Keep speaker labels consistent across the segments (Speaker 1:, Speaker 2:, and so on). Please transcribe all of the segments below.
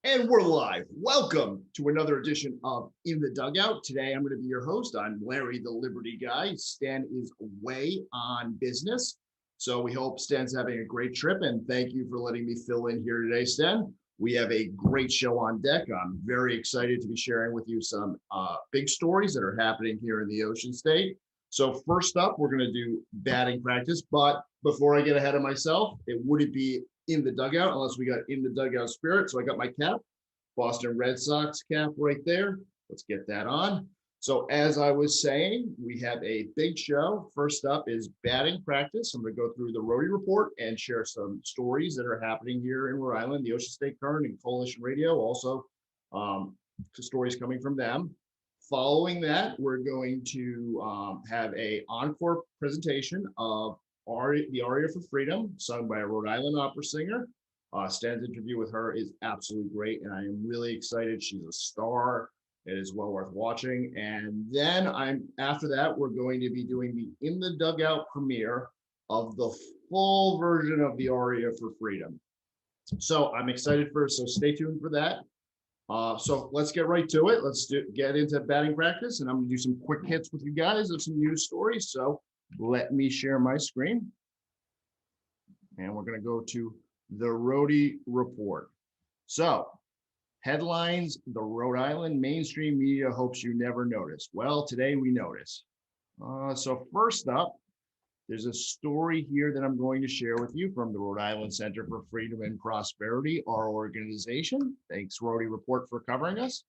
Speaker 1: And we're live. Welcome to another edition of In the Dugout. Today, I'm going to be your host. I'm Larry, the Liberty Guy. Stan is away on business. So we hope Stan's having a great trip. And thank you for letting me fill in here today, Stan. We have a great show on deck. I'm very excited to be sharing with you some big stories that are happening here in the Ocean State. So first up, we're going to do batting practice. But before I get ahead of myself, it wouldn't be in the dugout unless we got in the dugout spirit. So I got my cap, Boston Red Sox cap right there. Let's get that on. So as I was saying, we have a big show. First up is batting practice. I'm going to go through the Roadie Report and share some stories that are happening here in Rhode Island, the Ocean State Current and Coalition Radio, also stories coming from them. Following that, we're going to have a encore presentation of the Aria for Freedom, sung by a Rhode Island opera singer. Stan's interview with her is absolutely great, and I am really excited. She's a star. It is well worth watching. And then after that, we're going to be doing the In the Dugout premiere of the full version of the Aria for Freedom. So I'm excited so stay tuned for that. So let's get right to it. Let's get into batting practice, and I'm going to do some quick hits with you guys of some news stories. So let me share my screen. And we're going to go to the Roadie Report. So, headlines the Rhode Island mainstream media hopes you never noticed. Well, today we notice. So first up, there's a story here that I'm going to share with you from the Rhode Island Center for Freedom and Prosperity, our organization. Thanks, Roadie Report, for covering us.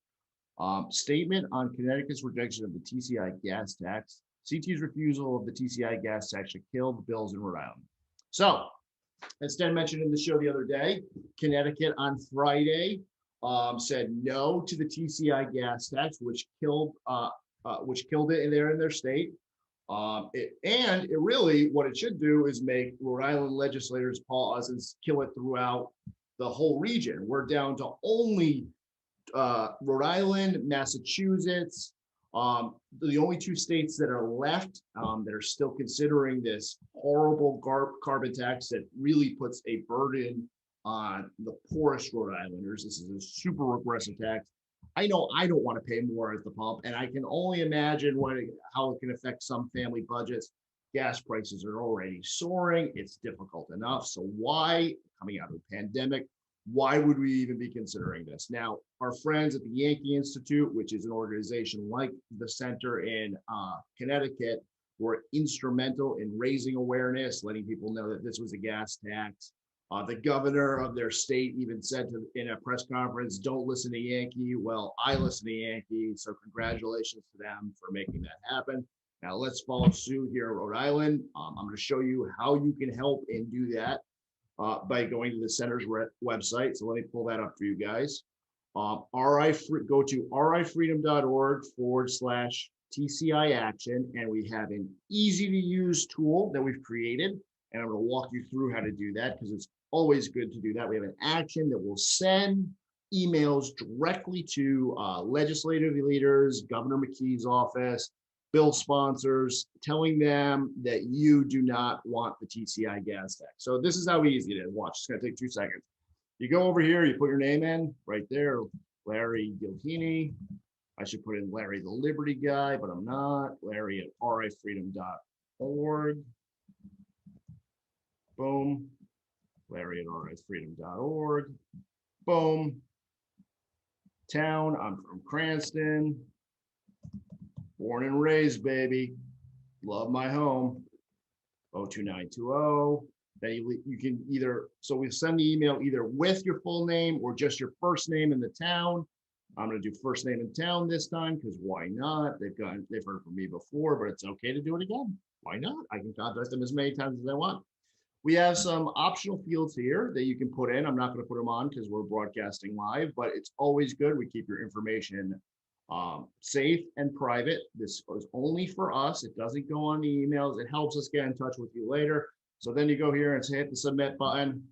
Speaker 1: Statement on Connecticut's rejection of the TCI gas tax. CT's refusal of the TCI gas tax should kill the bills in Rhode Island. So, as Stan mentioned in the show the other day, Connecticut on Friday said no to the TCI gas tax, which killed it there in their state. And it really, what it should do is make Rhode Island legislators pause and kill it throughout the whole region. We're down to only Rhode Island, Massachusetts, the only two states that are left that are still considering this horrible carbon tax that really puts a burden on the poorest Rhode Islanders. This is a super regressive tax. I know I don't want to pay more at the pump, and I can only imagine how it can affect some family budgets. Gas prices are already soaring. It's difficult enough. So why, coming out of the pandemic, why would we even be considering this? Now, our friends at the Yankee Institute, which is an organization like the center in Connecticut, were instrumental in raising awareness, letting people know that this was a gas tax. The governor of their state even said in a press conference, don't listen to Yankee. Well, I listen to Yankee, so congratulations to them for making that happen. Now, let's follow suit here in Rhode Island. I'm going to show you how you can help and do that. By going to the center's website. So let me pull that up for you guys. Go to rifreedom.org/TCI action, and we have an easy to use tool that we've created. And I'm going to walk you through how to do that because it's always good to do that. We have an action that will send emails directly to legislative leaders, Governor McKee's office, bill sponsors, telling them that you do not want the TCI gas tax. So this is how easy it is. Watch, it's going to take 2 seconds. You go over here, you put your name in right there, Larry Gilhini. I should put in Larry the Liberty Guy, but I'm not. Larry at rifreedom.org. Boom. Larry at rifreedom.org. Boom. Town, I'm from Cranston. Born and raised, baby. Love my home. 02920. Then you can so we send the email either with your full name or just your first name in the town. I'm going to do first name in town this time because why not? They've heard from me before, but it's okay to do it again. Why not? I can contact them as many times as I want. We have some optional fields here that you can put in. I'm not going to put them on because we're broadcasting live, but it's always good. We keep your information safe and private. This is only for us. It doesn't go on the emails. It helps us get in touch with you later. So then you go here and hit the submit button.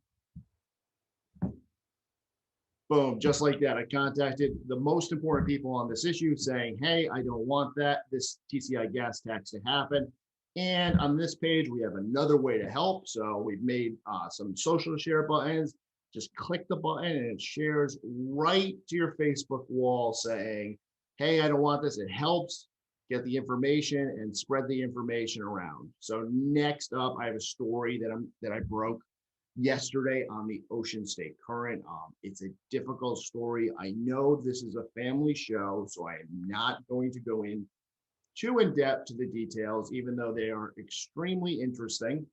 Speaker 1: Boom, just like that. I contacted the most important people on this issue saying, hey, I don't want this TCI gas tax to happen. And on this page, we have another way to help. So we've made some social share buttons. just click the button and it shares right to your Facebook wall saying, hey, I don't want this. It helps get the information and spread the information around. So next up, I have a story that I broke yesterday on the Ocean State Current. It's a difficult story. I know this is a family show, so I am not going to go in too in depth to the details, even though they are extremely interesting.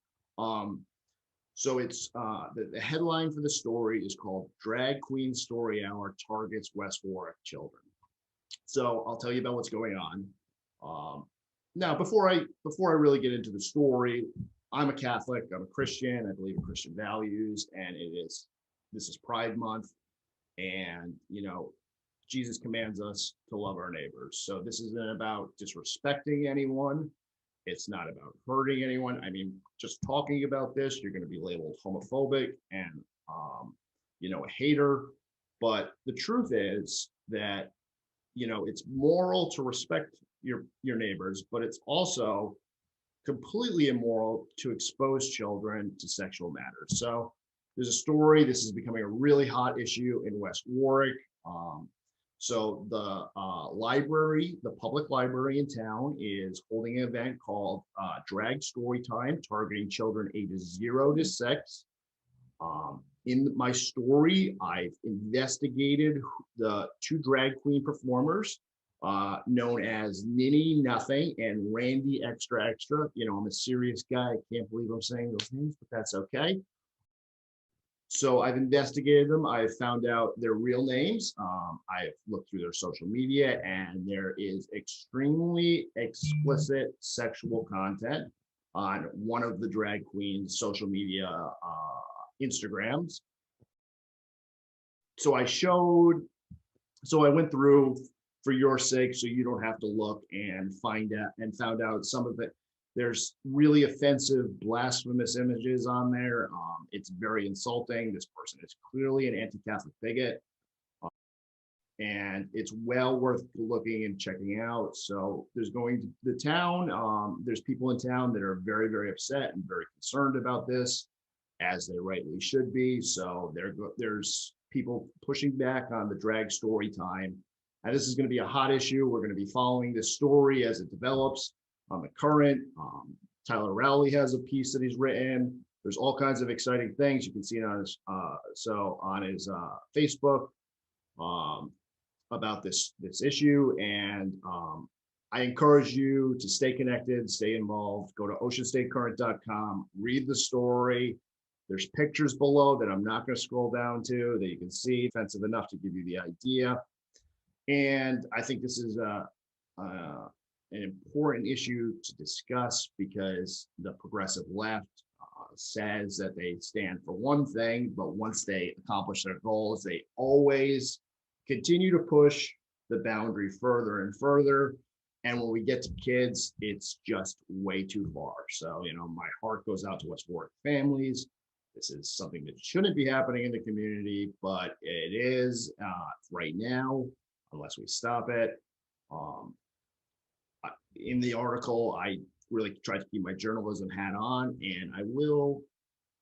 Speaker 1: So it's the headline for the story is called "Drag Queen Story Hour Targets West Warwick Children." So I'll tell you about what's going on. Now, before I really get into the story, I'm a Catholic. I'm a Christian. I believe in Christian values, and this is Pride Month, and Jesus commands us to love our neighbors. So this isn't about disrespecting anyone. It's not about hurting anyone. I mean, just talking about this, you're going to be labeled homophobic and a hater. But the truth is that it's moral to respect your neighbors, but it's also completely immoral to expose children to sexual matters. So there's a story. This is becoming a really hot issue in West Warwick. So the library, the public library in town, is holding an event called Drag Story Time, targeting children ages 0 to 6. In my story, I've investigated the 2 drag queen performers known as Ninny Nothing and Randy Extra Extra. I'm a serious guy. I can't believe I'm saying those names, but that's okay. So I've investigated them. I've found out their real names. I've looked through their social media, and there is extremely explicit sexual content on one of the drag queens' social media Instagrams. So I went through for your sake, so you don't have to look and found out some of it. There's really offensive, blasphemous images on there. It's very insulting. This person is clearly an anti-Catholic bigot, and it's well worth looking and checking out. So there's going to the town. There's people in town that are very, very upset and very concerned about this, as they rightly should be. So there's people pushing back on the drag story time. And this is going to be a hot issue. We're going to be following this story as it develops on the Current. Tyler Rowley has a piece that he's written. There's all kinds of exciting things. You can see it on his Facebook about this issue. And I encourage you to stay connected, stay involved. Go to oceanstatecurrent.com, read the story. There's pictures below that I'm not going to scroll down to that you can see, offensive enough to give you the idea. And I think this is an important issue to discuss, because the progressive left says that they stand for one thing, but once they accomplish their goals, they always continue to push the boundary further and further. And when we get to kids, it's just way too far. So, my heart goes out to West Warwick families. This is something that shouldn't be happening in the community, but it is right now, unless we stop it. In the article, I really tried to keep my journalism hat on, and I will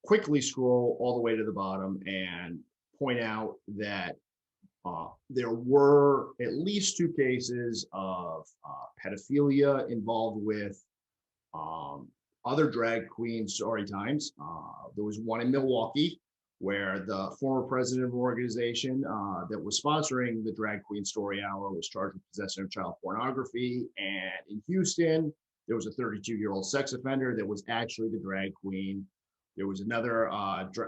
Speaker 1: quickly scroll all the way to the bottom and point out that there were at least 2 cases of pedophilia involved with other drag queen story times. There was one in Milwaukee where the former president of an organization that was sponsoring the Drag Queen Story Hour was charged with possession of child pornography. And in Houston, there was a 32-year-old sex offender that was actually the drag queen. There was another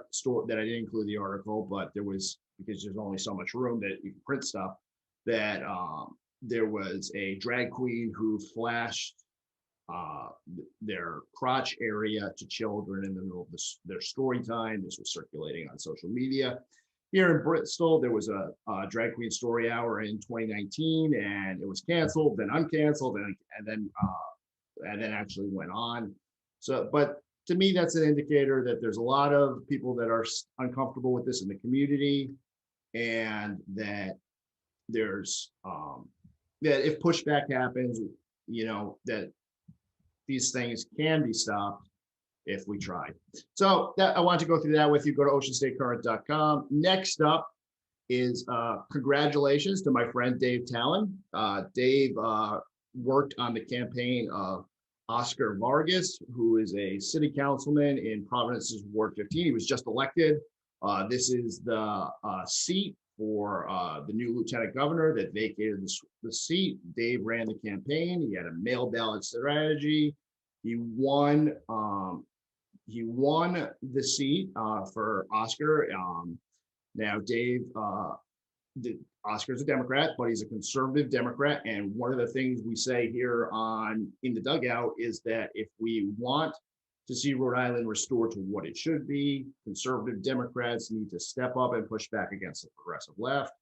Speaker 1: store that I didn't include in the article, but there was, because there's only so much room that you can print stuff, that there was a drag queen who flashed their crotch area to children in the middle of their story time. This was circulating on social media. Here in Bristol, there was a drag queen story hour in 2019, and it was canceled, then uncanceled, and then actually went on. So, but to me, that's an indicator that there's a lot of people that are uncomfortable with this in the community, and that there's that if pushback happens, that these things can be stopped if we tried. So that I want to go through that with you. Go to oceanstatecurrent.com. Next up is congratulations to my friend Dave Talon. Dave worked on the campaign of Oscar Vargas, who is a city councilman in Providence's Ward 15. He was just elected. This is the seat for the new lieutenant governor that vacated the seat. Dave ran the campaign. He had a mail ballot strategy. He won the seat for Oscar. Now, Dave, Oscar's a Democrat, but he's a conservative Democrat. And one of the things we say here in the Dugout is that if we want to see Rhode Island restored to what it should be, conservative Democrats need to step up and push back against the progressive left.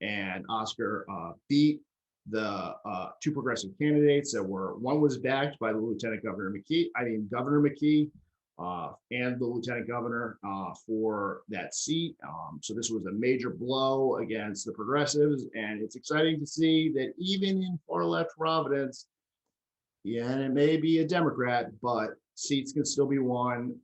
Speaker 1: And Oscar beat the two progressive candidates that one was backed by the Governor McKee, and the lieutenant governor for that seat. So this was a major blow against the progressives, and it's exciting to see that even in far left Providence, yeah, and it may be a Democrat, but seats can still be won,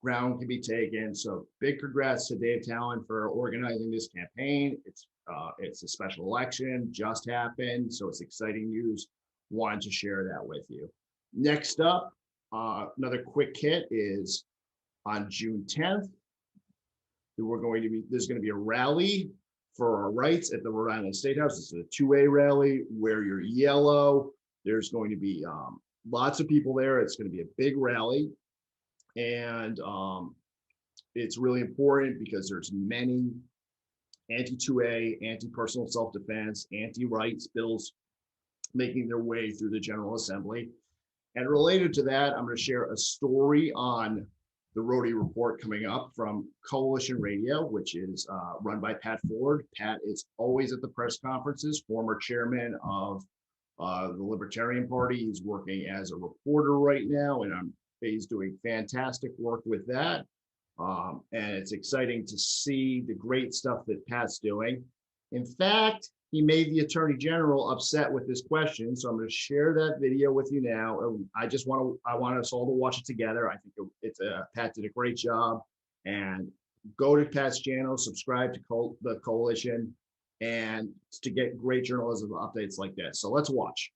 Speaker 1: ground can be taken. So big congrats to Dave Talon for organizing this campaign. It's a special election, just happened, so it's exciting news. Wanted to share that with you. Next up, another quick hit is on June 10th. There's going to be a rally for our rights at the Rhode Island State House. It's a two-way rally. Wear your yellow. There's going to be lots of people there. It's going to be a big rally, and it's really important because there's many anti-2A, anti-personal self-defense, anti-rights bills making their way through the General Assembly. And related to that, I'm going to share a story on the Rhodey Report coming up from Coalition Radio, which is run by Pat Ford. Pat is always at the press conferences, former chairman of the Libertarian Party. He's working as a reporter right now, and he's doing fantastic work with that. And it's exciting to see the great stuff that Pat's doing. In fact, he made the Attorney General upset with this question. So I'm going to share that video with you now. I want us all to watch it together. I think Pat did a great job. And go to Pat's channel, subscribe to the Coalition, and to get great journalism updates like this. So let's watch.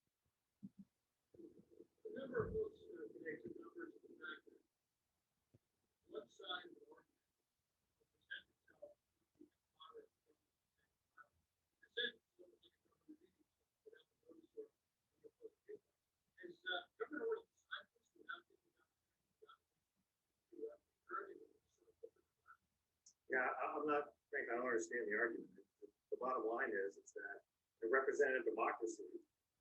Speaker 2: Yeah, I'm not, Frank, I don't understand the argument. The bottom line is that the representative democracy,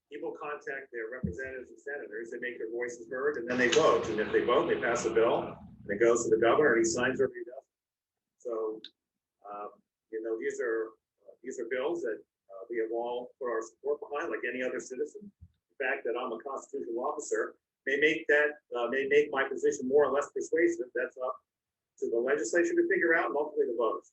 Speaker 2: people contact their representatives and senators, they make their voices heard, and then they vote. And if they vote, they pass a bill, and it goes to the governor, and he signs or he doesn't. So, these are bills that we have all put our support behind, like any other citizen. The fact that I'm a constitutional officer may make my position more or less persuasive. That's up to the legislature to figure out, and ultimately the voters.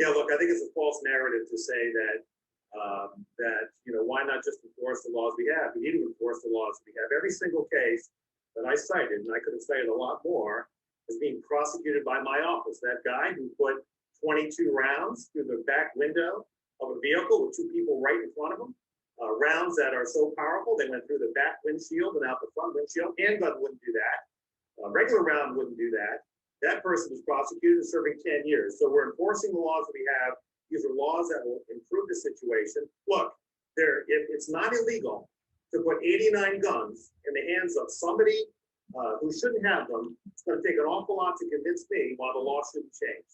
Speaker 2: Yeah, look, I think it's a false narrative to say that why not just enforce the laws we have? We need to enforce the laws we have. Every single case that I cited, and I could have cited a lot more, is being prosecuted by my office. That guy who put 22 rounds through the back window of a vehicle with two people right in front of him, rounds that are so powerful, they went through the back windshield and out the front windshield. Handgun wouldn't do that. A regular round wouldn't do that. That person was prosecuted and serving 10 years. So we're enforcing the laws that we have. These are laws that will improve the situation. Look, it's not illegal to put 89 guns in the hands of somebody who shouldn't have them. It's going to take an awful lot to convince me why the law shouldn't change.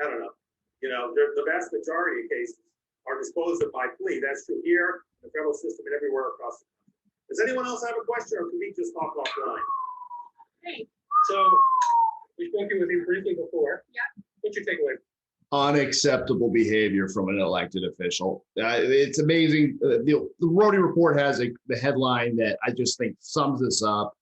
Speaker 2: I don't know. The vast majority of cases are disposed of by plea. That's true here, in the federal system, and everywhere across the country. Does anyone else have a question, or can we just talk offline?
Speaker 3: Hey.
Speaker 2: So, we've spoken with you briefly before.
Speaker 3: Yeah.
Speaker 2: What's your takeaway?
Speaker 1: unacceptable behavior from an elected official. It's amazing. The Rhodey Report has the headline that I just think sums this up.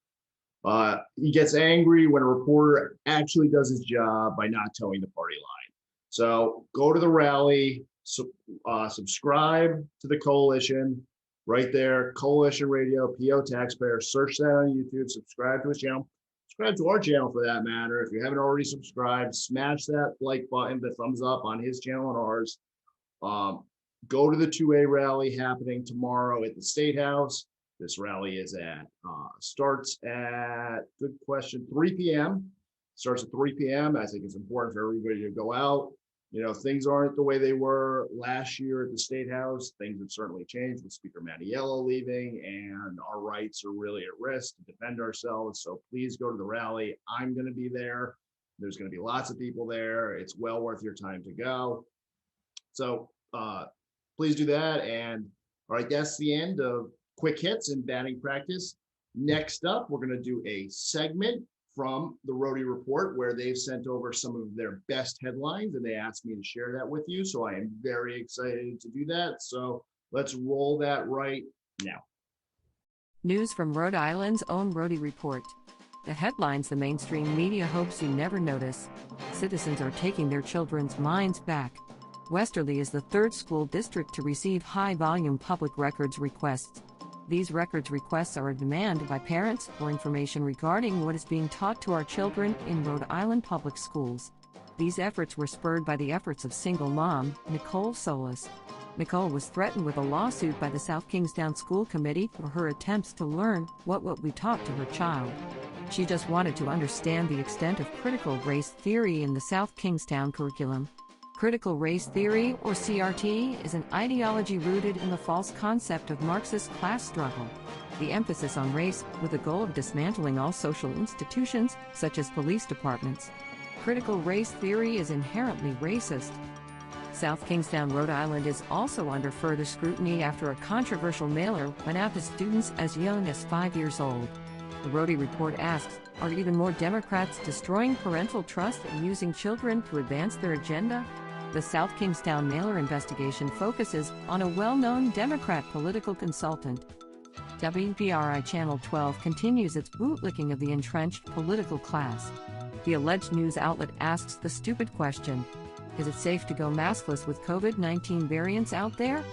Speaker 1: He gets angry when a reporter actually does his job by not towing the party line. So go to the rally, subscribe to the coalition right there, Coalition Radio, PO Taxpayer, search that on YouTube, subscribe to his channel. Subscribe to our channel for that matter. If you haven't already subscribed, smash that like button, the thumbs up on his channel and ours. Go to the 2A rally happening tomorrow at the State House. This rally is starts at, good question, 3 p.m. Starts at 3 p.m. I think it's important for everybody to go out. You know, things aren't the way they were last year at the State House. Things have certainly changed with Speaker Mattiello leaving, and our rights are really at risk to defend ourselves. So please go to the rally. I'm going to be there. There's going to be lots of people there. It's well worth your time to go. So please do that. And all right, that's the end of quick hits and batting practice. Next up, we're going to do a segment from the Rhodey Report where they've sent over some of their best headlines and they asked me to share that with you. So I am very excited to do that. So let's roll that right now.
Speaker 3: News from Rhode Island's own Rhodey Report. The headlines the mainstream media hopes you never notice. Citizens are taking their children's minds back. Westerly is the third school district to receive high-volume public records requests. These records requests are a demand by parents for information regarding what is being taught to our children in Rhode Island public schools. These efforts were spurred by the efforts of single mom, Nicole Solis. Nicole was threatened with a lawsuit by the South Kingstown School Committee for her attempts to learn what we taught to her child. She just wanted to understand the extent of critical race theory in the South Kingstown curriculum. Critical race theory, or CRT, is an ideology rooted in the false concept of Marxist class struggle. The emphasis on race with the goal of dismantling all social institutions, such as police departments. Critical race theory is inherently racist. South Kingstown, Rhode Island is also under further scrutiny after a controversial mailer went out to students as young as 5 years old. The Rhodey Report asks, are even more Democrats destroying parental trust and using children to advance their agenda? The South Kingstown mailer investigation focuses on a well-known Democrat political consultant. WPRI Channel 12 continues its bootlicking of the entrenched political class. The alleged news outlet asks the stupid question, is it safe to go maskless with COVID-19 variants out there?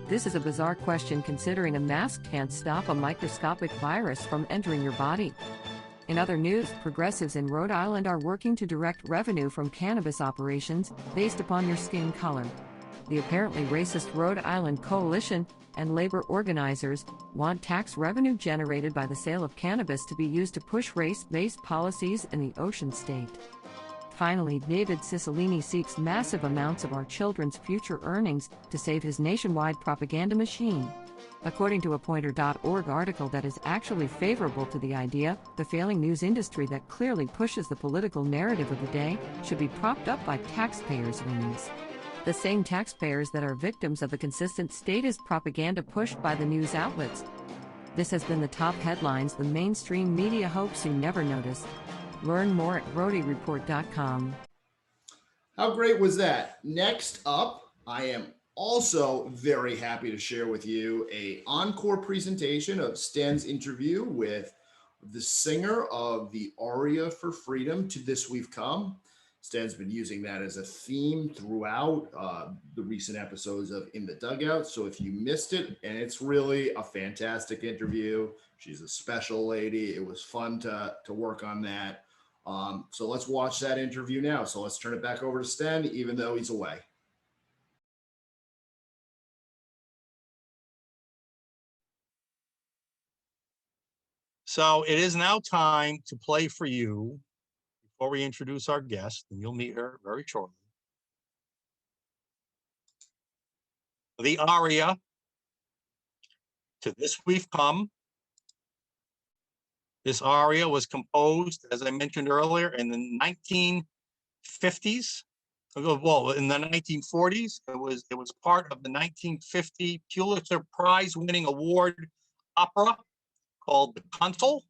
Speaker 3: This is a bizarre question considering a mask can't stop a microscopic virus from entering your body. In other news, progressives in Rhode Island are working to direct revenue from cannabis operations based upon your skin color. The apparently racist Rhode Island Coalition and labor organizers want tax revenue generated by the sale of cannabis to be used to push race-based policies in the Ocean State. Finally, David Cicilline seeks massive amounts of our children's future earnings to save his nationwide propaganda machine. According to a Pointer.org article that is actually favorable to the idea, the failing news industry that clearly pushes the political narrative of the day should be propped up by taxpayers' wings. The same taxpayers that are victims of the consistent statist propaganda pushed by the news outlets. This has been the top headlines the mainstream media hopes you never notice. Learn more at RhodeyReport.com.
Speaker 1: How great was that? Next up, I am also very happy to share with you an encore presentation of Stan's interview with the singer of the aria for freedom, To This We've Come. Stan's been using that as a theme throughout the recent episodes of In the Dugout. So if you missed it, and it's really a fantastic interview. She's a special lady. It was fun to work on that. So let's watch that interview now. So let's turn it back over to Stan, even though he's away.
Speaker 4: So it is now time to play for you, before we introduce our guest, and you'll meet her very shortly, the aria, To This We've Come. This aria was composed, as I mentioned earlier, in the 1950s. Well, in the 1940s, it was part of the 1950 Pulitzer Prize-winning award opera called The Consul.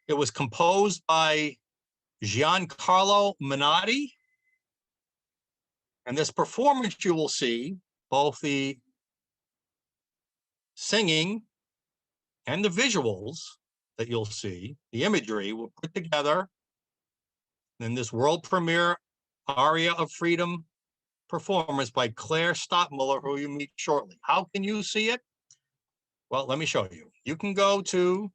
Speaker 4: It was composed by Giancarlo Menotti, And this performance, you will see both the singing and the visuals that you'll see, the imagery will put together in this world premiere Aria of Freedom performance by Claire Stottmuller, who you meet shortly. How can you see it? Well, let me show you. You can go to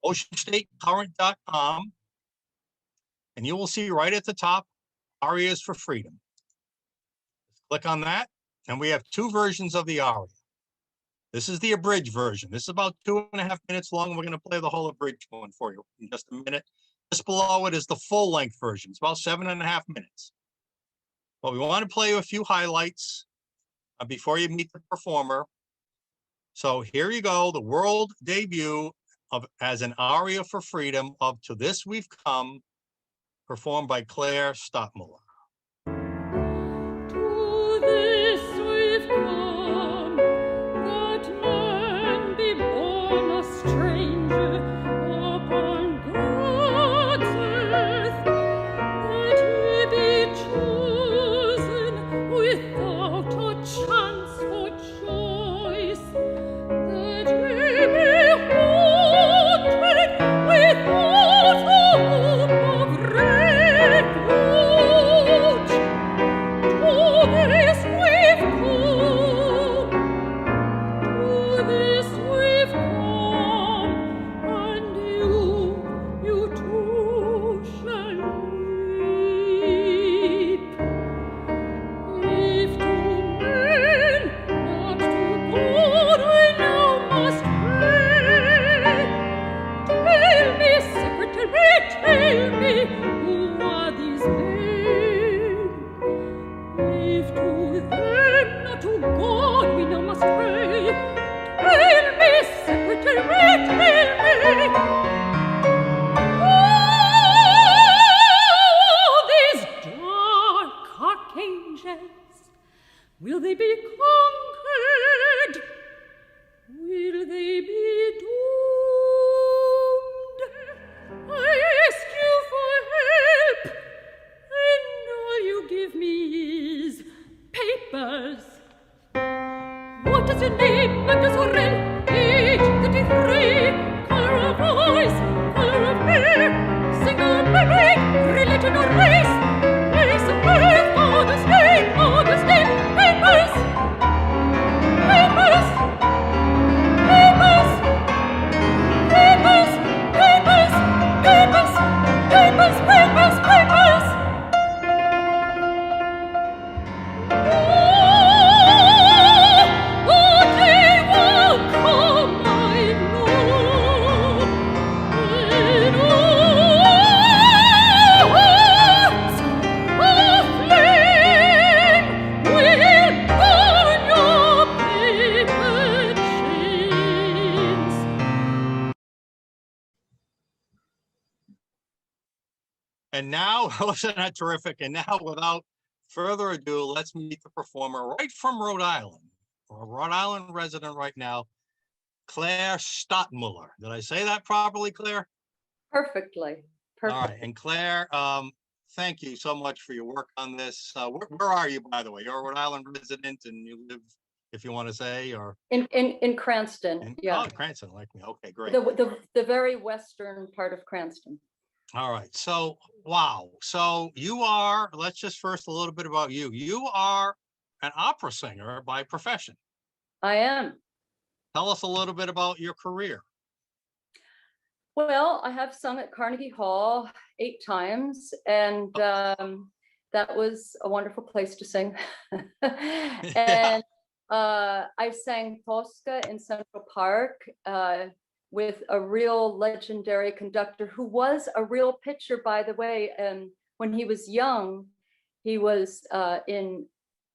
Speaker 4: oceanstatecurrent.com and you will see right at the top, Arias for Freedom. Click on that, and we have two versions of the aria. This is the abridged version. This is about 2.5 minutes long. We're going to play the whole abridged one for you in just a minute. Just below it is the full-length version. It's about 7.5 minutes. But we want to play you a few highlights before you meet the performer. So here you go, the world debut of as an aria for freedom of To This We've Come, performed by Claire Stottmuller.
Speaker 5: To this we've come, that man be born a stranger upon God's earth, that he be chosen without a chance for choice, that he be haunted without a hope of refuge. To this we've come, and you too shall weep. If to men, not to God, we now must pray. Tell me, secretary, tell me, who are these men? If to them, not to God, we now must pray. Tell me, secretary, tell me. Oh, these dark archangels, will they be conquered? Will they be doomed? I ask you for help, and all you give me is papers. What is your name, Madame Sorel? Age 33, color of voice, color of hair, single, married, religion or race, place of birth, father's name, papers, papers, papers, papers, papers, papers, papers, papers, papers. Oh, they will come, I know. In hearts of flame will burn your paper chains.
Speaker 4: And now, wasn't that terrific? And now, without further ado, let's meet the performer right from Rhode Island, or a Rhode Island resident right now, Claire Stottmuller. Did I say that properly, Claire?
Speaker 6: Perfectly. Perfect.
Speaker 4: All right. And Claire, thank you so much for your work on this. Where are you, by the way? You're a Rhode Island resident and you live, if you want to say, or
Speaker 6: In Cranston, yeah.
Speaker 4: Oh, Cranston, like me. Okay, great.
Speaker 6: The very western part of Cranston.
Speaker 4: All right. So, wow. So you are, let's just first a little bit about you. You are an opera singer by profession.
Speaker 6: I am.
Speaker 4: Tell us a little bit about your career.
Speaker 6: Well, I have sung at Carnegie Hall 8 times, and that was a wonderful place to sing. And I sang Tosca in Central Park with a real legendary conductor who was a real pitcher, by the way. And when he was young, he was in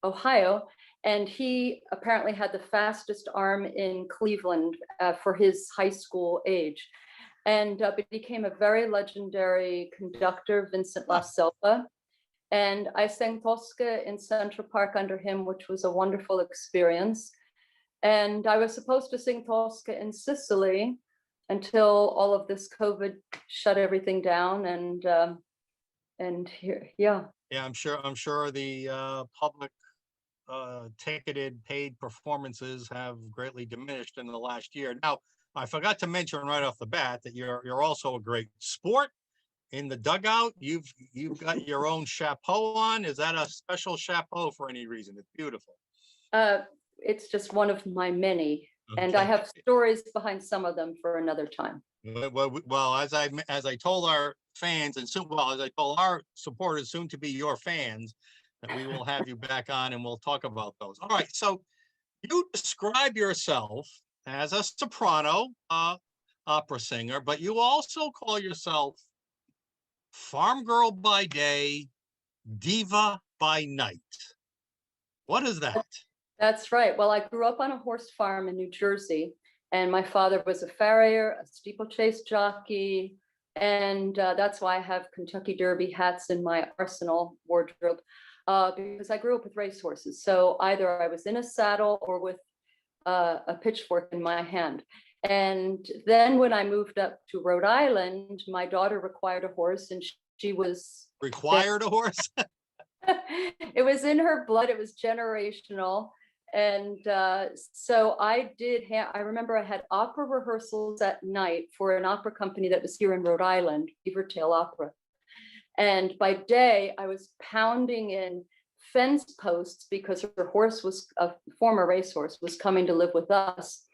Speaker 6: Ohio, and he apparently had the fastest arm in Cleveland for his high school age. And became a very legendary conductor, Vincent La Selva. And I sang Tosca in Central Park under him, which was a wonderful experience. And I was supposed to sing Tosca in Sicily until all of this COVID shut everything down. And here, yeah,
Speaker 4: Yeah, I'm sure the public ticketed paid performances have greatly diminished in the last year. Now, I forgot to mention right off the bat that you're also a great sport in the dugout. You've got your own chapeau on. Is that a special chapeau for any reason? It's beautiful.
Speaker 6: It's just one of my many, and I
Speaker 4: Okay.
Speaker 6: have stories behind some of them for another time.
Speaker 4: Well, as I told our fans, and soon, well, as I told our supporters, soon to be your fans, that we will have you back on and we'll talk about those. All right. So you describe yourself as a soprano opera singer, but you also call yourself farm girl by day, diva by night. What is that?
Speaker 6: That's right. Well, I grew up on a horse farm in New Jersey, and my father was a farrier, a steeplechase jockey, and that's why I have Kentucky Derby hats in my arsenal wardrobe, because I grew up with racehorses. So either I was in a saddle or with a pitchfork in my hand. And then when I moved up to Rhode Island, my daughter required a horse, and she was
Speaker 4: Required a horse?
Speaker 6: it was in her blood. It was generational. And so I remember I had opera rehearsals at night for an opera company that was here in Rhode Island, Beavertail Opera. And by day, I was pounding in fence posts because her horse was a former racehorse, was coming to live with us.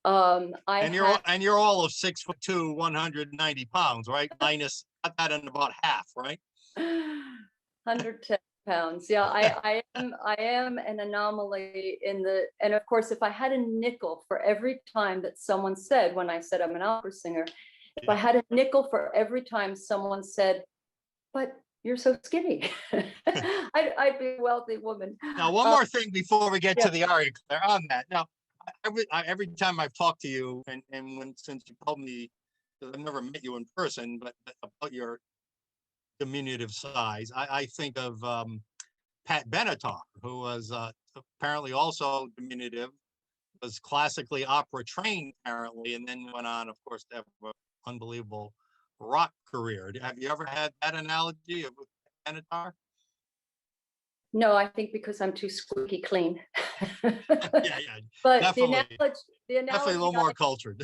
Speaker 4: And you're all of 6'2", 190 pounds, right? Minus cut that in about half, right?
Speaker 6: 110 pounds. Yeah, I am an anomaly and of course, if I had a nickel for every time that someone said, when I said I'm an opera singer, if I had a nickel for every time someone said, but you're so skinny, I'd be a wealthy woman.
Speaker 4: Now, one more thing before we get
Speaker 6: yeah.
Speaker 4: to the aria, Claire, on that. Now, every time I've talked to you, and since you told me, because I've never met you in person, but about your diminutive size, I think of Pat Benatar, who was apparently also diminutive, was classically opera trained apparently, and then went on, of course, to have an unbelievable rock career. Have you ever had that analogy of Benatar?
Speaker 6: No, I think because I'm too squeaky clean.
Speaker 4: Yeah,
Speaker 6: But
Speaker 4: definitely,
Speaker 6: the
Speaker 4: definitely a little more cultured.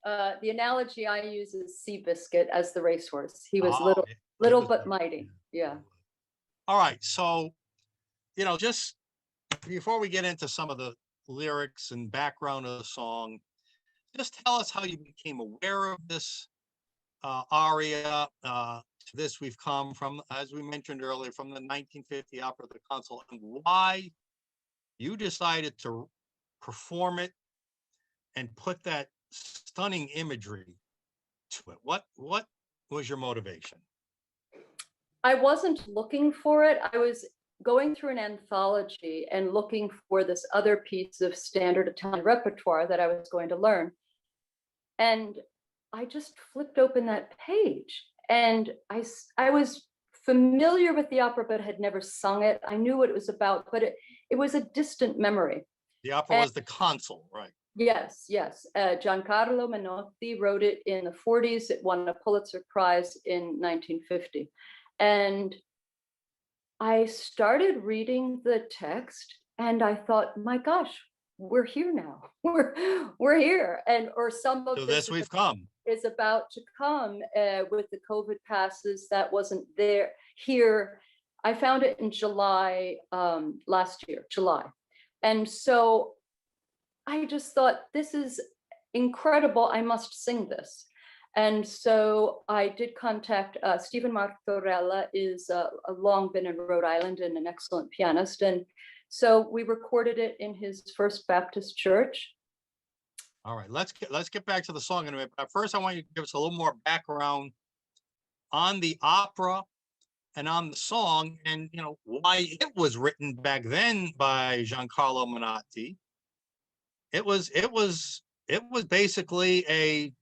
Speaker 6: The analogy I use is Seabiscuit as the racehorse. He was
Speaker 4: Oh,
Speaker 6: little but mighty. Yeah.
Speaker 4: All right. So, just before we get into some of the lyrics and background of the song, just tell us how you became aware of this aria. To this we've come from, as we mentioned earlier, from the 1950 opera The Consul, and why you decided to perform it and put that stunning imagery to it. What was your motivation?
Speaker 6: I wasn't looking for it. I was going through an anthology and looking for this other piece of standard Italian repertoire that I was going to learn. And I just flipped open that page, and I was familiar with the opera, but had never sung it. I knew what it was about, but it was a distant memory.
Speaker 4: The opera was The Consul, right?
Speaker 6: Yes. Giancarlo Menotti wrote it in the 40s. It won a Pulitzer Prize in 1950. And I started reading the text and I thought, my gosh, we're here now. We're here. And or some of
Speaker 4: this we've come
Speaker 6: is about to come with the COVID passes that wasn't there here. I found it in July last year, July. And so I just thought, this is incredible. I must sing this. And so I did contact Stephen Martorella, is long been in Rhode Island and an excellent pianist. And so we recorded it in his First Baptist Church.
Speaker 4: All right, let's get back to the song in a minute. But first, I want you to give us a little more background on the opera and on the song, and why it was written back then by Giancarlo Menotti. It was basically a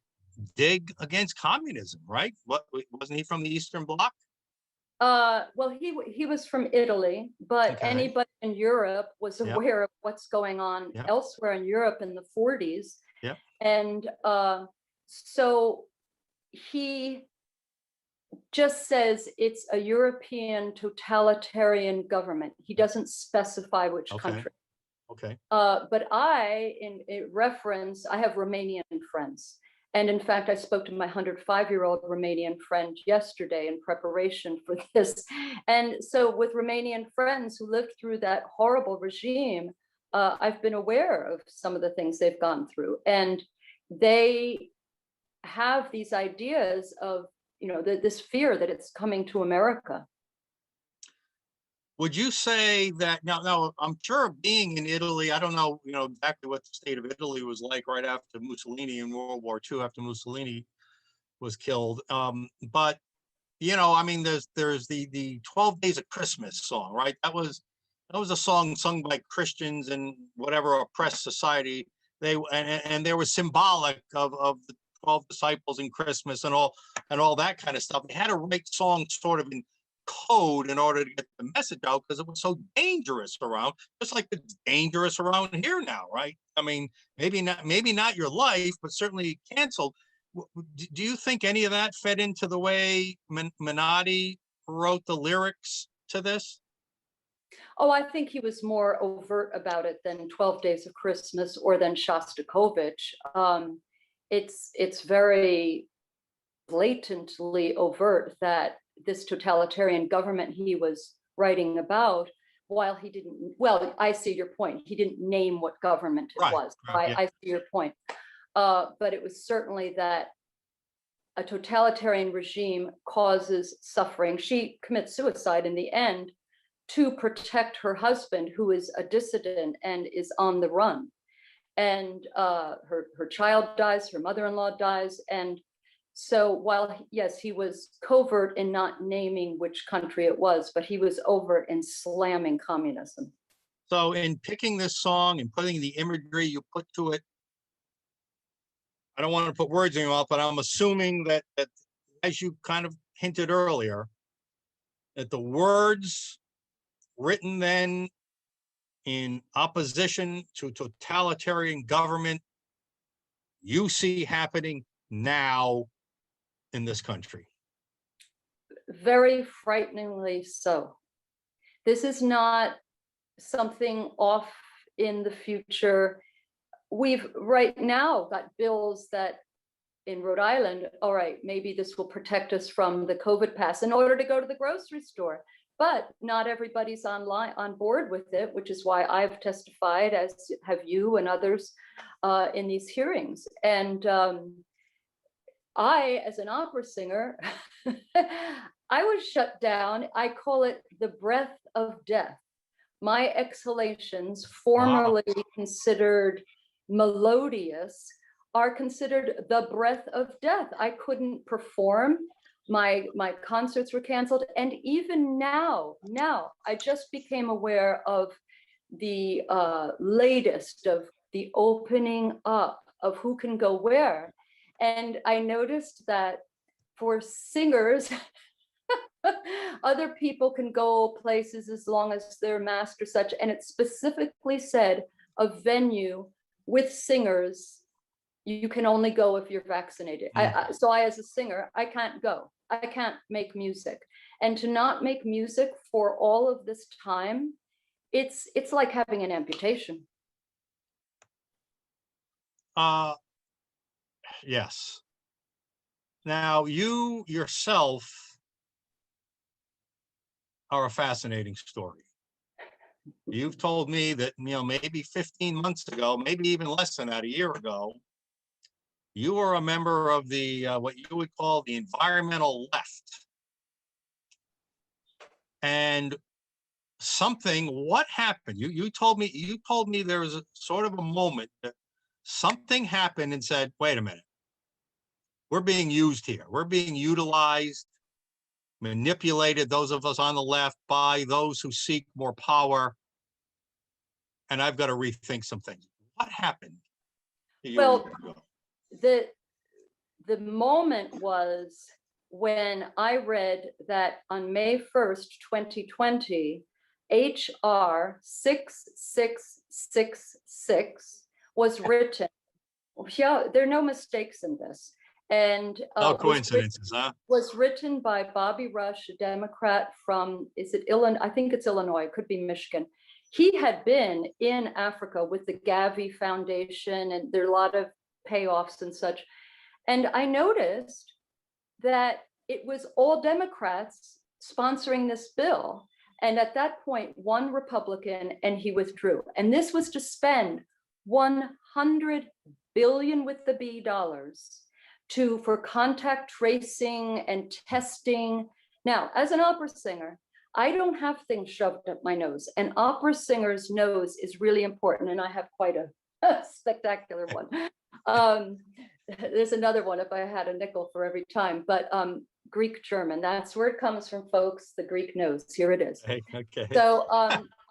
Speaker 4: dig against communism, right? What, wasn't he from the Eastern Bloc?
Speaker 6: Well, he was from Italy, but
Speaker 4: Okay.
Speaker 6: Anybody in Europe was aware of what's going on elsewhere in Europe in the 40s.
Speaker 4: Yeah.
Speaker 6: And so he just says it's a European totalitarian government. He doesn't specify which
Speaker 4: Okay.
Speaker 6: country.
Speaker 4: Okay.
Speaker 6: But in reference, I have Romanian friends. And in fact, I spoke to my 105-year-old Romanian friend yesterday in preparation for this. And so with Romanian friends who lived through that horrible regime, I've been aware of some of the things they've gone through. And they have these ideas of, this fear that it's coming to America.
Speaker 4: Would you say that now I'm sure being in Italy, I don't know, exactly what the state of Italy was like right after Mussolini in World War II, after Mussolini was killed. But I mean, there's the 12 Days of Christmas song, right? That was a song sung by Christians in whatever oppressed society. And there was symbolic of the 12 disciples in Christmas and all that kind of stuff. They had to write songs sort of in code in order to get the message out because it was so dangerous around, just like it's dangerous around here now, right? I mean, maybe not your life, but certainly canceled. Do you think any of that fed into the way Menotti wrote the lyrics to this?
Speaker 6: Oh, I think he was more overt about it than 12 Days of Christmas or than Shostakovich. It's very blatantly overt that this totalitarian government he was writing about, while he didn't, well, I see your point. He didn't name what government it was.
Speaker 4: Right, yeah.
Speaker 6: I see your point. But it was certainly that a totalitarian regime causes suffering. She commits suicide in the end to protect her husband, who is a dissident and is on the run. And her child dies, her mother-in-law dies. And so while, yes, he was covert in not naming which country it was, but he was overt in slamming communism.
Speaker 4: So in picking this song and putting the imagery you put to it, I don't want to put words in your mouth, but I'm assuming that as you kind of hinted earlier, that the words written then in opposition to totalitarian government you see happening now in this country.
Speaker 6: Very frighteningly so. This is not something off in the future. We've right now got bills that in Rhode Island, all right, maybe this will protect us from the COVID pass in order to go to the grocery store. But not everybody's on board with it, which is why I've testified, as have you and others in these hearings. And I, as an opera singer, I was shut down. I call it the breath of death. My exhalations, formerly considered melodious, are considered the breath of death. I couldn't perform. My concerts were canceled. And even now, I just became aware of the latest of the opening up of who can go where. And I noticed that for singers, other people can go places as long as they're masked or such. And it specifically said a venue with singers, you can only go if you're vaccinated. So I, as a singer, I can't go. I can't make music. And to not make music for all of this time, it's like having an amputation.
Speaker 4: Yes. Now, you yourself are a fascinating story. You've told me that, maybe 15 months ago, maybe even less than that, a year ago, you were a member of the what you would call the environmental left. And what happened? You told me there was a sort of a moment that something happened and said, wait a minute, we're being used here. We're being utilized, manipulated, those of us on the left, by those who seek more power. And I've got to rethink some things. What happened?
Speaker 6: Well, the moment was when I read that on May 1st, 2020, HR 6666 was written. Yeah, there are no mistakes in this. And
Speaker 4: No coincidences, huh?
Speaker 6: was written by Bobby Rush, a Democrat from, is it Illinois? I think it's Illinois, it could be Michigan. He had been in Africa with the Gavi Foundation, and there are a lot of payoffs and such. And I noticed that it was all Democrats sponsoring this bill. And at that point, one Republican, and he withdrew. And this was to spend 100 billion with the B dollars for contact tracing and testing. Now, as an opera singer, I don't have things shoved up my nose. An opera singer's nose is really important, and I have quite a spectacular one. There's another one if I had a nickel for every time, but Greek German, that's where it comes from, folks, the Greek nose. Here it is.
Speaker 4: Okay.
Speaker 6: So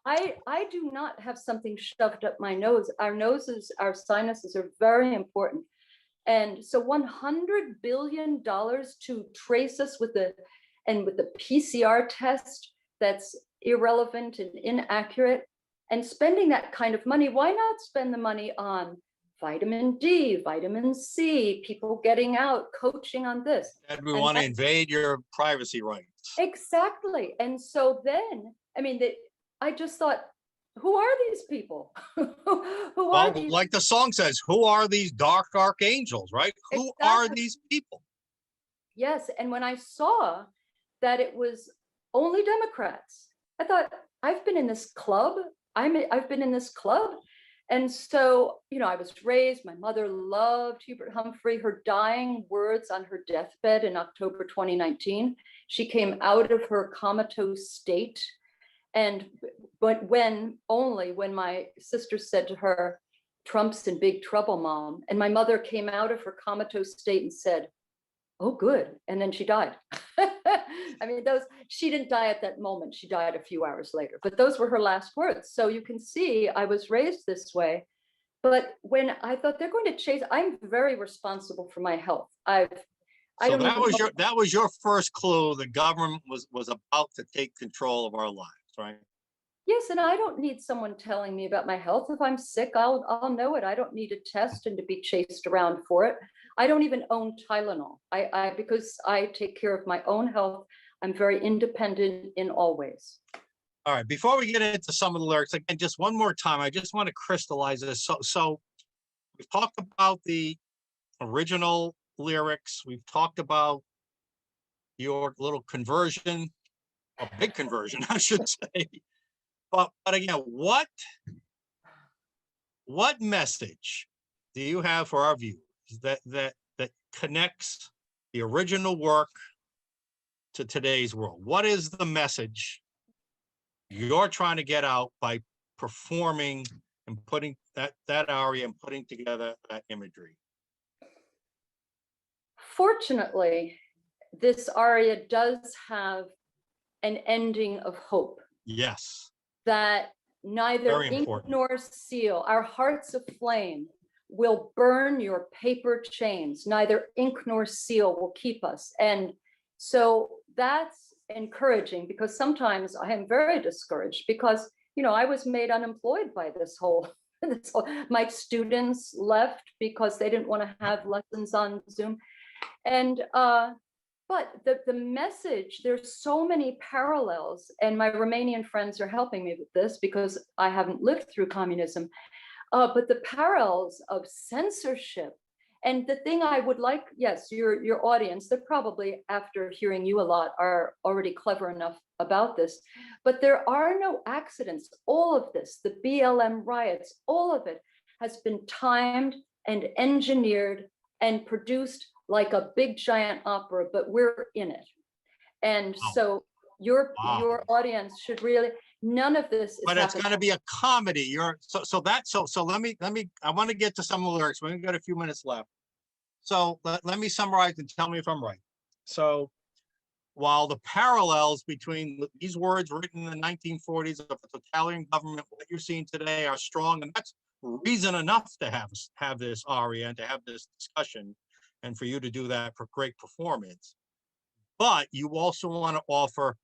Speaker 6: I do not have something shoved up my nose. Our noses, our sinuses are very important. And so $100 billion to trace us with the PCR test that's irrelevant and inaccurate, and spending that kind of money, why not spend the money on vitamin D, vitamin C, people getting out, coaching on this?
Speaker 4: And we want to invade your privacy rights.
Speaker 6: Exactly. And so then, I mean, I just thought, who are these people? Who are these?
Speaker 4: Like the song says, who are these dark archangels, right? Who are these people?
Speaker 6: Yes. And when I saw that it was only Democrats, I thought, I've been in this club. I've been in this club. And so, you know, I was raised, my mother loved Hubert Humphrey, her dying words on her deathbed in October 2019. She came out of her comatose state. But when my sister said to her, Trump's in big trouble, Mom. And my mother came out of her comatose state and said, oh, good. And then she died. I mean, she didn't die at that moment. She died a few hours later, but those were her last words. So you can see I was raised this way. But when I thought they're going to chase, I'm very responsible for my health. That
Speaker 4: was your first clue. The government was about to take control of our lives, right?
Speaker 6: Yes, and I don't need someone telling me about my health. If I'm sick, I'll know it. I don't need a test and to be chased around for it. I don't even own Tylenol. Because I take care of my own health. I'm very independent in all ways.
Speaker 4: All right. Before we get into some of the lyrics, again, just one more time, I just want to crystallize this. So we've talked about the original lyrics. We've talked about your little conversion, a big conversion, I should say. But again, what message do you have for our viewers that connects the original work to today's world? What is the message you're trying to get out by performing and putting that aria and putting together that imagery?
Speaker 6: Fortunately, this aria does have an ending of hope.
Speaker 4: Yes.
Speaker 6: That neither ink nor seal, our hearts of flame, will burn your paper chains. Neither ink nor seal will keep us. And so that's encouraging, because sometimes I am very discouraged because, you know, I was made unemployed by this whole my students left because they didn't want to have lessons on Zoom. And but the message, there's so many parallels, and my Romanian friends are helping me with this because I haven't lived through communism. But the parallels of censorship, and the thing I would like, yes, your audience, they're probably, after hearing you a lot, are already clever enough about this, but there are no accidents. All of this, the BLM riots, all of it has been timed and engineered and produced like a big giant opera, but we're in it. And so your audience should really, none of this is
Speaker 4: it's going to be a comedy. So let me I want to get to some of the lyrics. We've got a few minutes left. So let me summarize and tell me if I'm right. So while the parallels between these words written in the 1940s of a totalitarian government, what you're seeing today, are strong, and that's reason enough to have this aria and to have this discussion, and for you to do that for great performance. But you also want to offer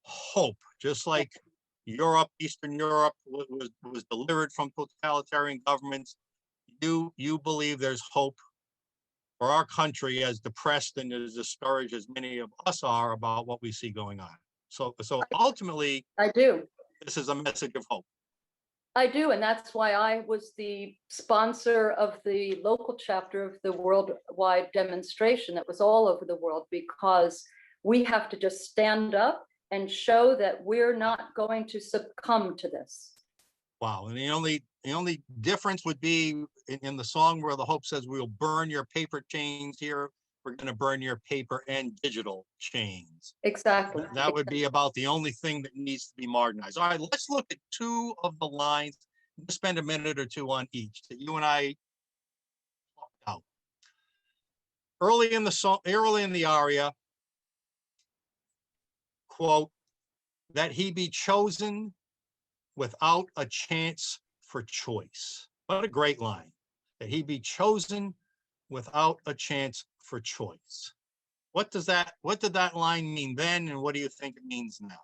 Speaker 4: hope, just like Europe, Eastern Europe was delivered from totalitarian governments. You believe there's hope for our country, as depressed and as discouraged as many of us are about what we see going on. So ultimately,
Speaker 6: I do.
Speaker 4: this is a message of hope.
Speaker 6: I do, and that's why I was the sponsor of the local chapter of the worldwide demonstration that was all over the world, because we have to just stand up and show that we're not going to succumb to this.
Speaker 4: Wow. And the only difference would be in the song where the hope says, we'll burn your paper chains. Here we're going to burn your paper and digital chains.
Speaker 6: Exactly.
Speaker 4: That would be about the only thing that needs to be modernized. All right, let's look at two of the lines. We'll spend a minute or two on each that you and I talked out. Early in the song, early in the aria, quote, that he be chosen without a chance for choice. What a great line. That he be chosen without a chance for choice. What did that line mean then, and what do you think it means now?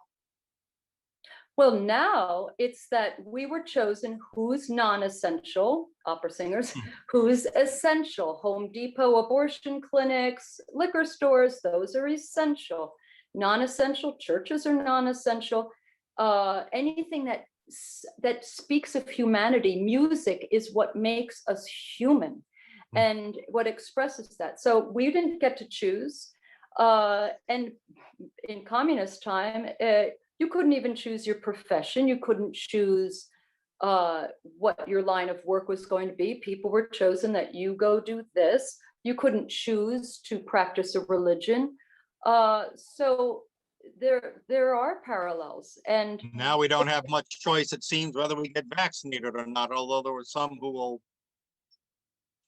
Speaker 6: Well, now it's that we were chosen who's non-essential, opera singers, who's essential. Home Depot, abortion clinics, liquor stores, those are essential. Non-essential, churches are non-essential. Anything that speaks of humanity, music is what makes us human and what expresses that. So we didn't get to choose. And in communist time, you couldn't even choose your profession. You couldn't choose what your line of work was going to be. People were chosen that you go do this. You couldn't choose to practice a religion. So there are parallels. And
Speaker 4: now we don't have much choice, it seems, whether we get vaccinated or not, although there were some who will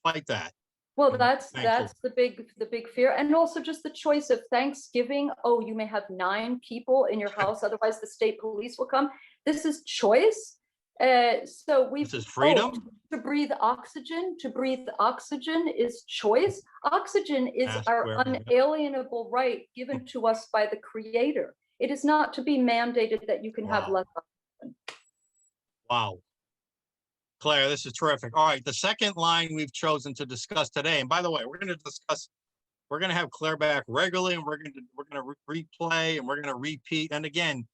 Speaker 4: fight that.
Speaker 6: Well, that's the big fear. And also just the choice of Thanksgiving. Oh, you may have 9 people in your house, otherwise the state police will come. This is choice. So
Speaker 4: this is freedom.
Speaker 6: To breathe oxygen is choice. Oxygen is our unalienable right given to us by the Creator. It is not to be mandated that you can have less oxygen.
Speaker 4: Wow. Claire, this is terrific. All right, the second line we've chosen to discuss today, and by the way, we're going to have Claire back regularly, and we're going to replay, and we're going to repeat. And again,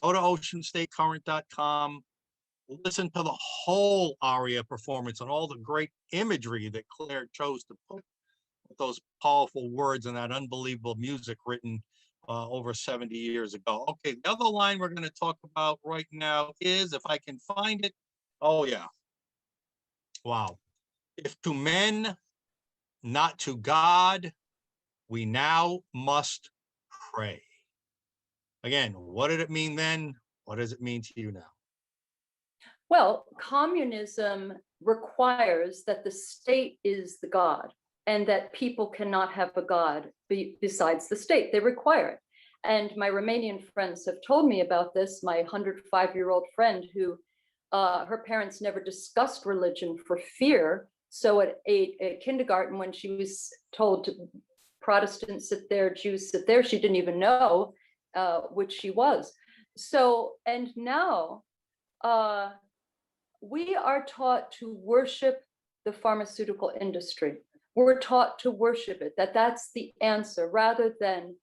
Speaker 4: go to oceanstatecurrent.com, listen to the whole aria performance and all the great imagery that Claire chose to put with those powerful words and that unbelievable music written over 70 years ago. Okay, the other line we're going to talk about right now is, if I can find it, oh yeah. Wow. If to men, not to God, we now must pray. Again, what did it mean then? What does it mean to you now?
Speaker 6: Well, communism requires that the state is the God and that people cannot have a God besides the state. They require it. And my Romanian friends have told me about this. My 105-year-old friend who her parents never discussed religion for fear. So at kindergarten, when she was told to Protestants sit there, Jews sit there, she didn't even know which she was. So, and now we are taught to worship the pharmaceutical industry. We're taught to worship it, that's the answer, rather than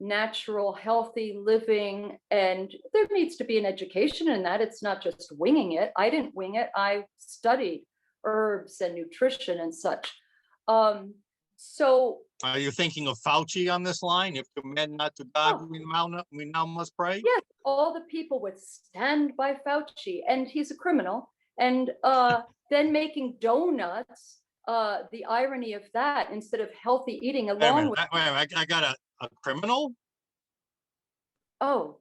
Speaker 6: natural, healthy living. And there needs to be an education in that. It's not just winging it. I didn't wing it. I studied herbs and nutrition and such. So
Speaker 4: are you thinking of Fauci on this line? If to men, not to God, we now must pray?
Speaker 6: Yes, all the people would stand by Fauci, and he's a criminal. And then making donuts, the irony of that, instead of healthy eating along with...
Speaker 4: Wait a minute, I got a criminal?
Speaker 6: Oh,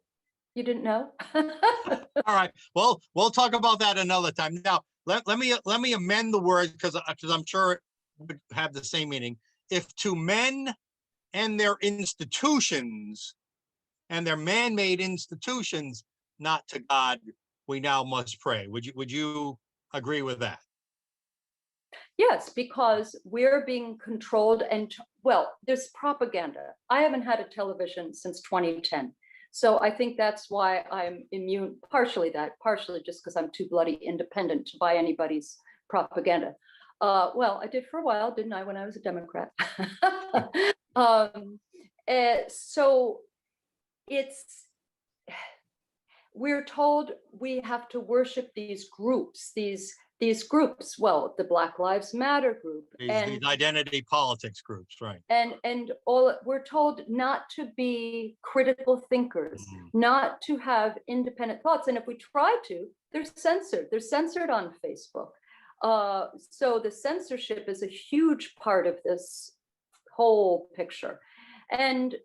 Speaker 6: you didn't know?
Speaker 4: All right. Well, we'll talk about that another time. Now, let me amend the word because I'm sure it would have the same meaning. If to men and their institutions and their man-made institutions, not to God, we now must pray. Would you agree with that?
Speaker 6: Yes, because we're being controlled and, well, there's propaganda. I haven't had a television since 2010. So I think that's why I'm immune, partially just because I'm too bloody independent to buy anybody's propaganda. Well, I did for a while, didn't I, when I was a Democrat? So it's, we're told we have to worship these groups, these groups. Well, the Black Lives Matter group,
Speaker 4: These identity politics groups, right?
Speaker 6: And all, we're told not to be critical thinkers, not to have independent thoughts. And if we try to, they're censored. They're censored on Facebook. So the censorship is a huge part of this whole picture. And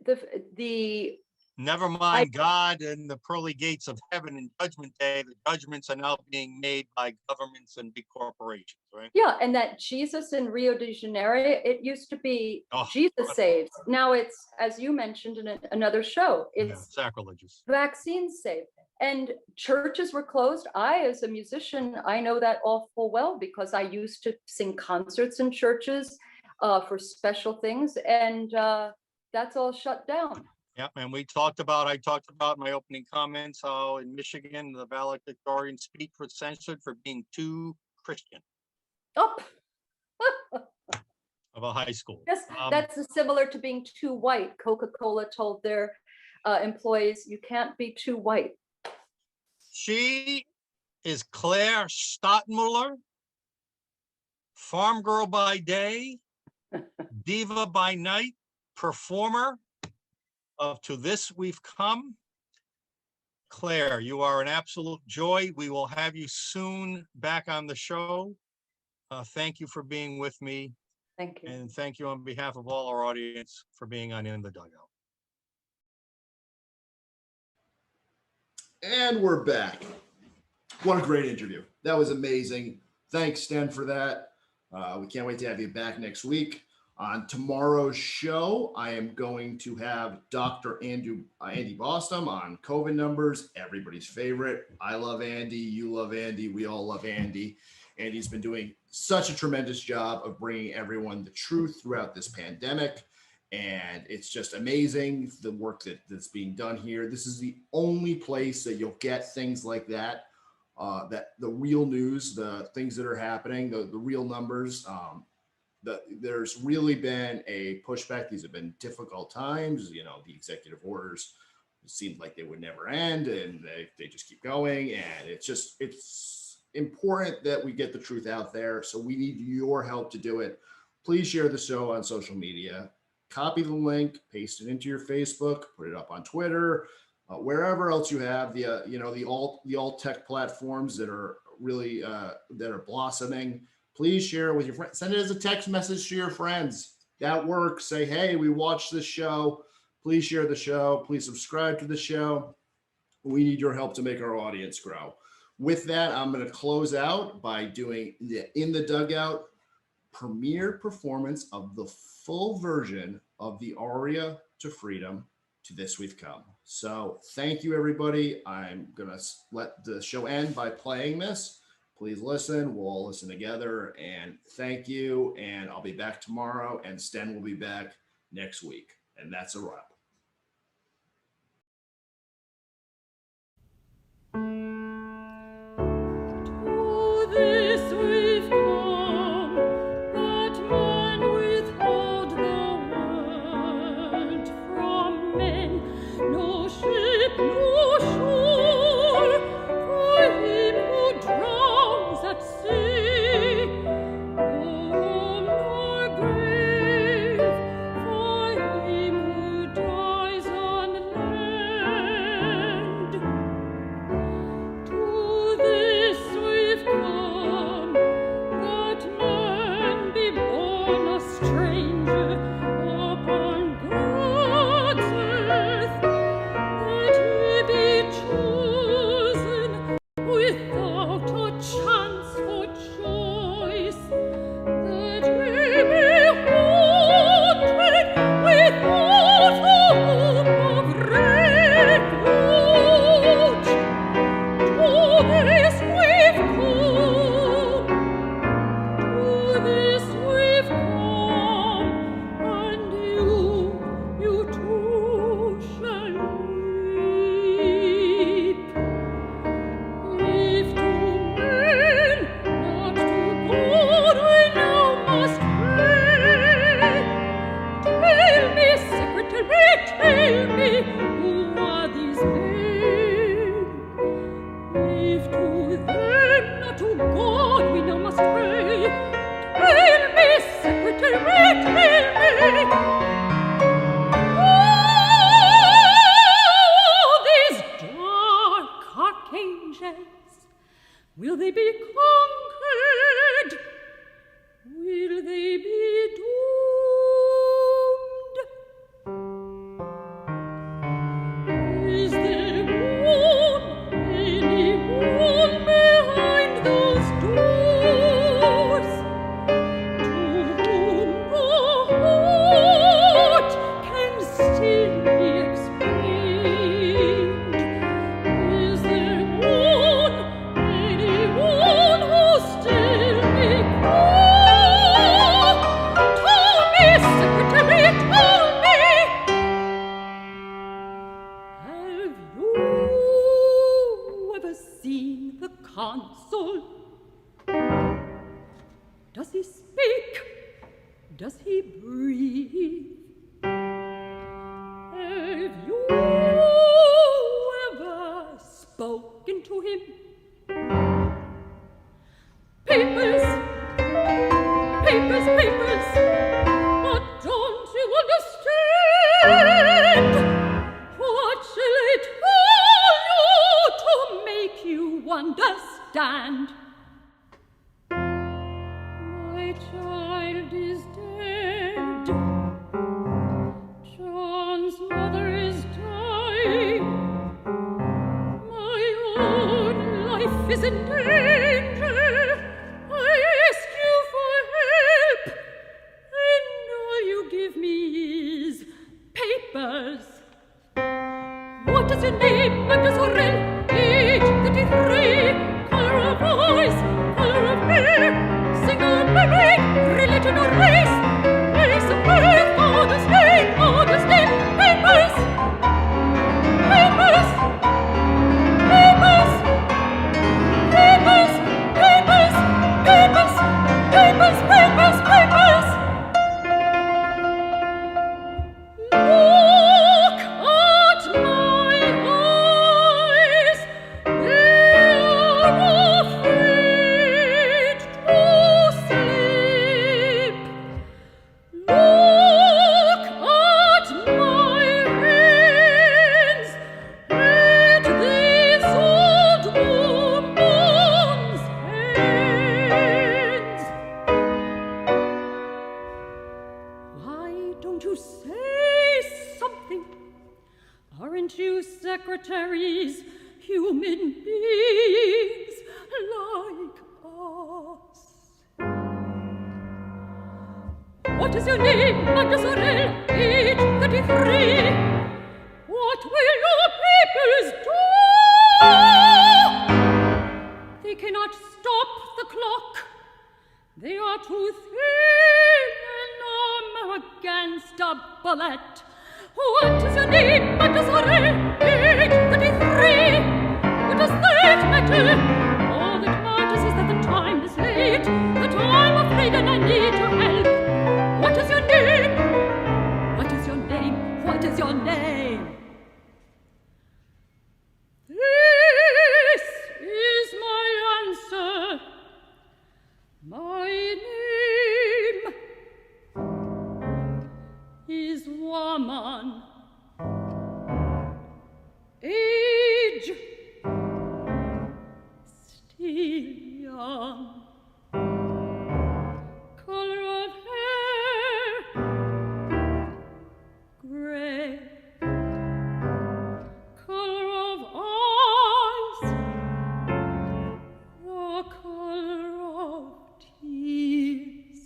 Speaker 6: the
Speaker 4: Never mind God and the pearly gates of heaven and judgment day. The judgments are now being made by governments and big corporations, right?
Speaker 6: Yeah, and that Jesus in Rio de Janeiro, it used to be Jesus saves. Now it's, as you mentioned in another show, it's
Speaker 4: sacrilegious.
Speaker 6: Vaccines save. And churches were closed. I, as a musician, I know that all full well because I used to sing concerts in churches for special things, and that's all shut down.
Speaker 4: Yeah, and I talked about in my opening comments how in Michigan the valedictorian speech was censored for being too Christian.
Speaker 6: Oh,
Speaker 4: of a high school.
Speaker 6: Yes, that's similar to being too white. Coca-Cola told their employees, you can't be too white.
Speaker 4: She is Claire Stottmuller, farm girl by day, diva by night, performer of To This We've Come. Claire, you are an absolute joy. We will have you soon back on the show. Thank you for being with me.
Speaker 6: Thank you.
Speaker 4: And thank you on behalf of all our audience for being on In the Dugout.
Speaker 1: And we're back. What a great interview. That was amazing. Thanks, Sten, for that. We can't wait to have you back next week. On tomorrow's show, I am going to have Dr. Andy Bostom on COVID numbers, everybody's favorite. I love Andy. You love Andy. We all love Andy. Andy's been doing such a tremendous job of bringing everyone the truth throughout this pandemic. And it's just amazing, the work that's being done here. This is the only place that you'll get things like that, that the real news, the things that are happening, the real numbers. There's really been a pushback. These have been difficult times. You know, the executive orders seemed like they would never end, and they just keep going. And it's important that we get the truth out there. So we need your help to do it. Please share the show on social media. Copy the link, paste it into your Facebook, put it up on Twitter, wherever else you have the alt tech platforms that are really that are blossoming. Please share it with your friends. Send it as a text message to your friends. That works. Say, hey, we watched this show. Please share the show. Please subscribe to the show. We need your help to make our audience grow. With that, I'm going to close out by doing the In the Dugout premiere performance of the full version of the aria to Freedom, To This We've Come. So thank you, everybody. I'm going to let the show end by playing this. Please listen. We'll all listen together. And thank you. And I'll be back tomorrow. And Sten will be back next week. And that's a wrap.
Speaker 5: To this we've come, that man withhold the world from men. No ship, no shore, for him who drowns at sea. No home nor grave, for him who dies. does he breathe? Have you ever spoken to him? Papers, papers, papers, but don't you understand? What shall I tell you to make you understand? My child is dead. John's mother is dying. My own life is in danger. I ask you for help, and all you give me is papers. What is your name, Mademoiselle? Age 33, color of eyes, color of hair, single or married, religion or race, place of birth, father's name, papers, papers, papers, papers, papers, papers, papers, papers, papers. Look at my eyes, they are afraid to sleep. Look at my hands, at these old woman's hands. Why don't you say something? Aren't you secretaries human beings like us? What is your name, Mademoiselle? Age 33. What will your papers do? They cannot stop the clock. They are too thin an arm against a bullet. What is your name, Mademoiselle? Age 33. What does that matter? All that matters is that the time is late. That I'm afraid and I need your help. What is your name? What is your name? What is your name? This is my answer. My name is woman. Age still young. Color of hair gray. Color of eyes the color of tears.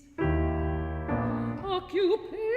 Speaker 5: Occupation